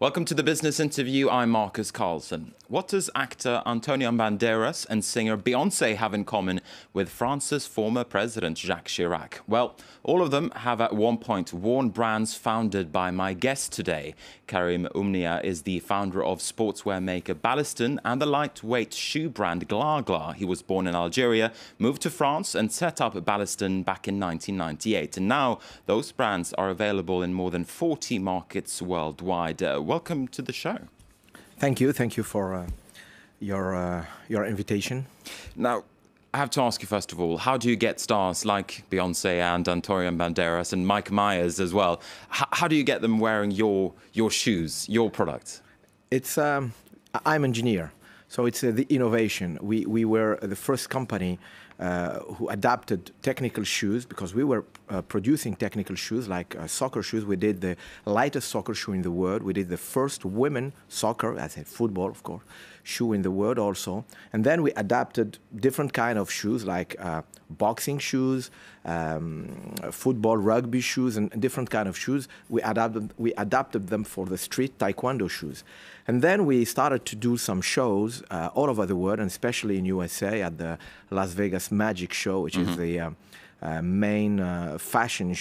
Welcome to the business interview. I'm Markus Karlsson. What does actor Antonio Banderas and singer Beyonce have in common with France's former president Jacques Chirac? Well, all of them have at one point worn brands founded by my guest today. Karim Oumnia is the founder of sportswear maker Baliston and the lightweight shoe brand Glagla. He was born in Algeria, moved to France and set up Baliston back in 1998. And now those brands are available in more than 40 markets worldwide. Welcome to the show. Thank you for your invitation. Now, I have to ask you first of all, how do you get stars like Beyonce and Antonio Banderas and Mike Myers as well? How do you get them wearing your shoes, your product? It's I'm an engineer, so it's the innovation. We were the first company who adapted technical shoes, because we were producing technical shoes like soccer shoes. We did the lightest soccer shoe in the world. We did the first women soccer, I said football, of course, shoe in the world also. And then we adapted different kind of shoes like boxing shoes, football, rugby shoes, and different kind of shoes. We adapted them for the street taekwondo shoes. And then we started to do some shows all over the world, and especially in USA at the Las Vegas Magic Show, which is the main fashion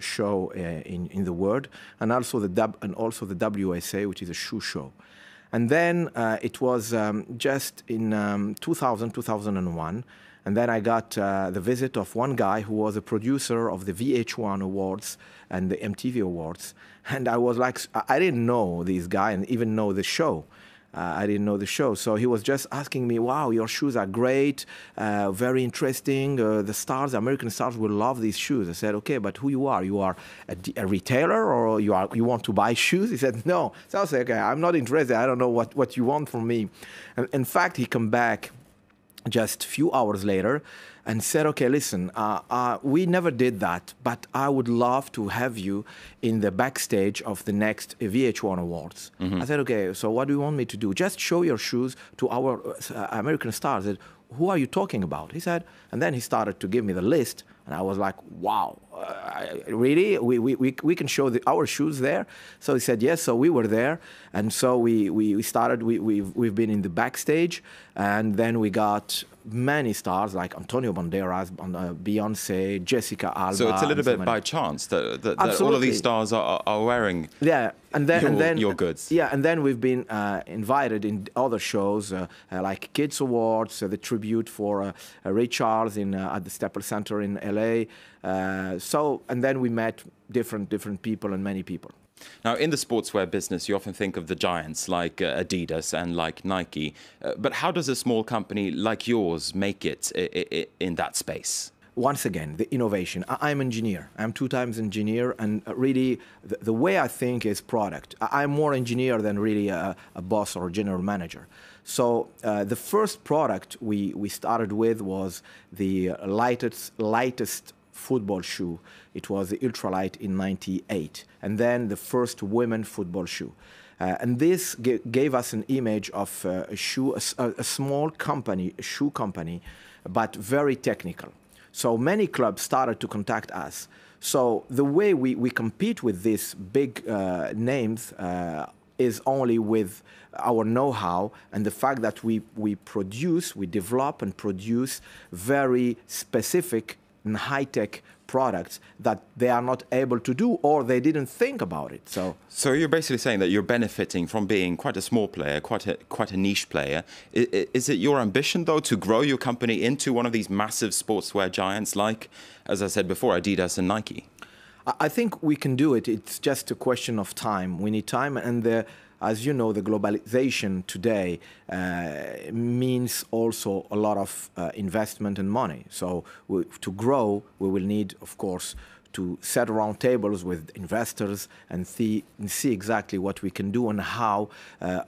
show in the world, and also the WSA, which is a shoe show. And then it was just in 2001, and then I got the visit of one guy who was a producer of the VH1 Awards and the MTV Awards. And I was like, I didn't know this guy and even know the show. I didn't know the show. So he was just asking me, wow, your shoes are great, very interesting. The stars, American stars will love these shoes. I said, okay, but who you are? You are a retailer, or you want to buy shoes? He said, no. So I said, okay, I'm not interested. I don't know what you want from me. And in fact, he came back just a few hours later and said, okay, listen, we never did that, but I would love to have you in the backstage of the next VH1 Awards. I said, okay, so what do you want me to do? Just show your shoes to our American stars. I said, who are you talking about? He said, and then he started to give me the list, and I was like, wow, really? We can show our shoes there? So he said, yes, so we were there, and so we started, we've been in the backstage, and then we got many stars like Antonio Banderas, Beyonce, Jessica Alba. So it's a little bit by chance that all of these stars are wearing your goods. Yeah, and then we've been invited in other shows like Kids Awards, the tribute for Ray Charles at the Staples Center in LA. And then we met different people and many people. Now, in the sportswear business, you often think of the giants like Adidas and like Nike. But how does a small company like yours make it in that space? Once again, the innovation. I'm an engineer. I'm 2 times engineer, and really the way I think is product. I'm more engineer than really a boss or a general manager. So the first product we started with was the lightest football shoe. It was the ultralight in '98, and then the first women football shoe. And this gave us an image of a small company, a shoe company, but very technical. So many clubs started to contact us. So the way we compete with these big names is only with our know-how and the fact that we develop and produce very specific and high-tech products that they are not able to do, or they didn't think about it. So you're basically saying that you're benefiting from being quite a small player, quite a niche player. Is it your ambition, though, to grow your company into one of these massive sportswear giants like, as I said before, Adidas and Nike? I think we can do it. It's just a question of time. We need time, and as you know, the globalization today means also a lot of investment and money. So to grow, we will need, of course, to sit around tables with investors and see exactly what we can do and how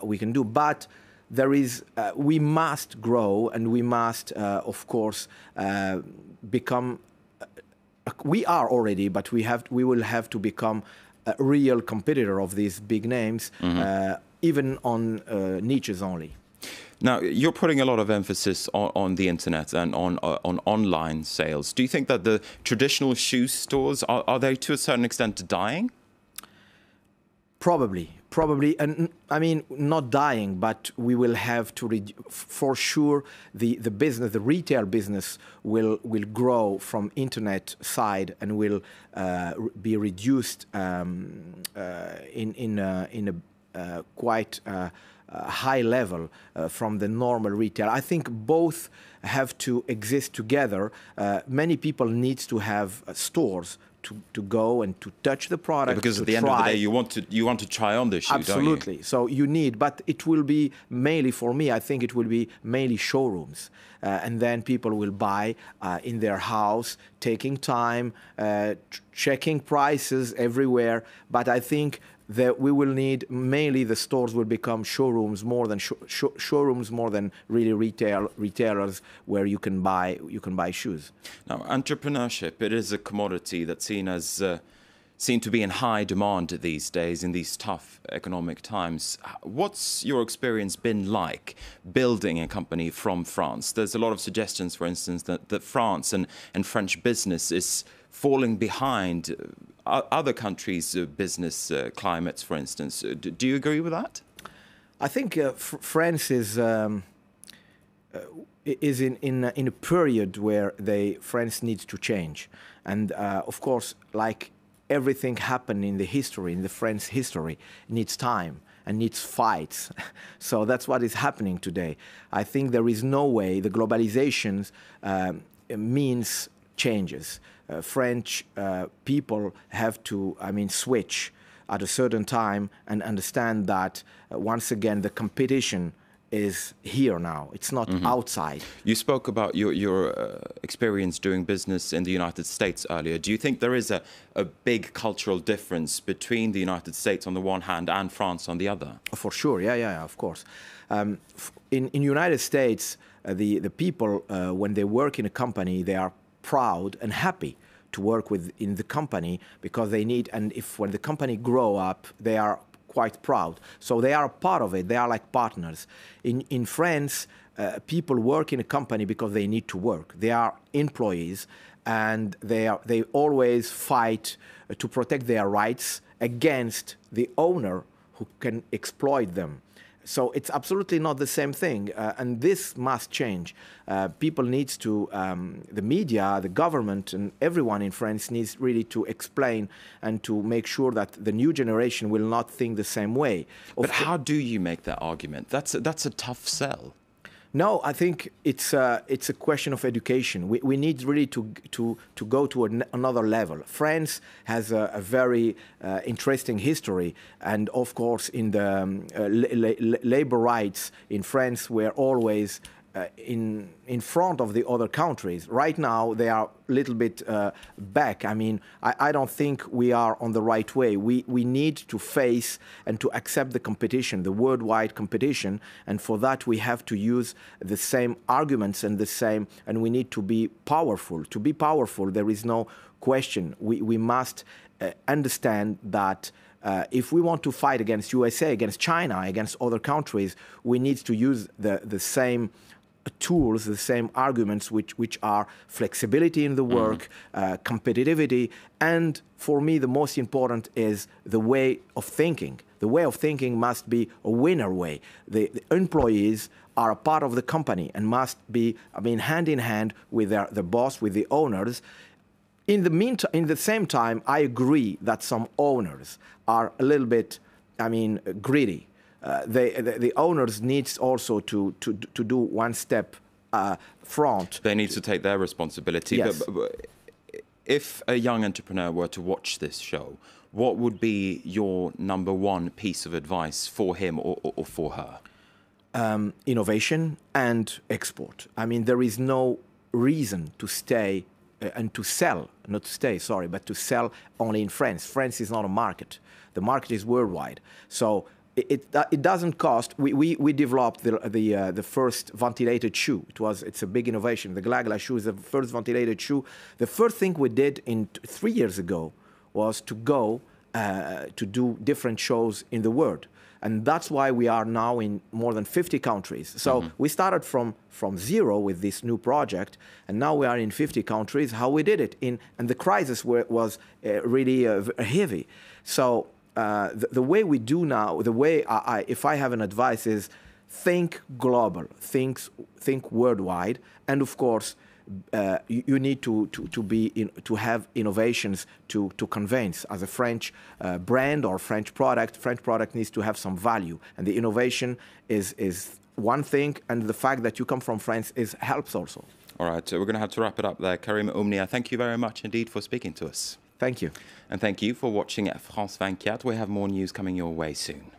we can do. But we must grow, and we must, of course, become. We are already, but we will have to become a real competitor of these big names, even on niches only. Now, you're putting a lot of emphasis on the internet and on online sales. Do you think that the traditional shoe stores, are they to a certain extent dying? Probably, and I mean, not dying, but we will have to, for sure, the business, the retail business will grow from internet side and will be reduced in a quite high level from the normal retail. I think both have to exist together. Many people need to have stores to go and to touch the product. Yeah, because at the end of the day, you want to try on the shoe, absolutely. Don't you? So you need, but it will be mainly, for me, I think it will be mainly showrooms, and then people will buy in their house, taking time, checking prices everywhere. But I think that we will need, mainly the stores will become showrooms more than showrooms more than really retailers where you can buy shoes. Now, entrepreneurship, it is a commodity that's seen to be in high demand these days in these tough economic times. What's your experience been like building a company from France? There's a lot of suggestions, for instance, that France and French business is falling behind other countries' business climates, for instance. Do you agree with that? I think France is in a period where France needs to change, and of course, like everything happened in the French history, needs time and needs fights. So that's what is happening today. I think there is no way the globalization means changes. French people have to, switch at a certain time and understand that once again the competition is here now. It's not outside. You spoke about your experience doing business in the United States earlier. Do you think there is a big cultural difference between the United States on the one hand and France on the other? For sure, yeah, of course. In United States, the people, when they work in a company, they are proud and happy to work in the company because they need, and when the company grow up, they are quite proud. So they are a part of it. They are like partners. In France, people work in a company because they need to work. They are employees, and they always fight to protect their rights against the owner who can exploit them. So it's absolutely not the same thing, and this must change. People need to, the media, the government, and everyone in France needs really to explain and to make sure that the new generation will not think the same way. But how do you make that argument? That's a tough sell. No, I think it's a question of education. We need really to go to another level. France has a very interesting history, and of course, in the labor rights in France, we're always in front of the other countries. Right now, they are a little bit back. I mean, I don't think we are on the right way. We need to face and to accept the competition, the worldwide competition, and for that we have to use the same arguments and and we need to be powerful. To be powerful, there is no question. We must understand that if we want to fight against USA, against China, against other countries, we need to use the same tools, the same arguments, which are flexibility in the work, competitivity, and for me the most important is the way of thinking. The way of thinking must be a winner way. The employees are a part of the company and must be, hand in hand with the boss, with the owners. In the same time, I agree that some owners are a little bit, greedy. The owners needs also to do one step front. They need to take their responsibility. Yes. But if a young entrepreneur were to watch this show, what would be your #1 piece of advice for him or for her? Innovation and export. There is no reason to stay and to sell, not to stay, sorry, but to sell only in France. France is not a market. The market is worldwide. So it doesn't cost. We developed the first ventilated shoe. It's a big innovation. The Glagla shoe is the first ventilated shoe. The first thing we did 3 years ago was to go to do different shows in the world. And that's why we are now in more than 50 countries. So we started from zero with this new project, and now we are in 50 countries. How we did it, and the crisis was really heavy. So the way we do now, the way if I have an advice is think global, think worldwide, and of course you need to have innovations to convince. As a French brand or French product needs to have some value, and the innovation is one thing, and the fact that you come from France helps also. All right, so we're going to have to wrap it up there. Karim Oumnia, thank you very much indeed for speaking to us. Thank you. And thank you for watching France 24. We have more news coming your way soon.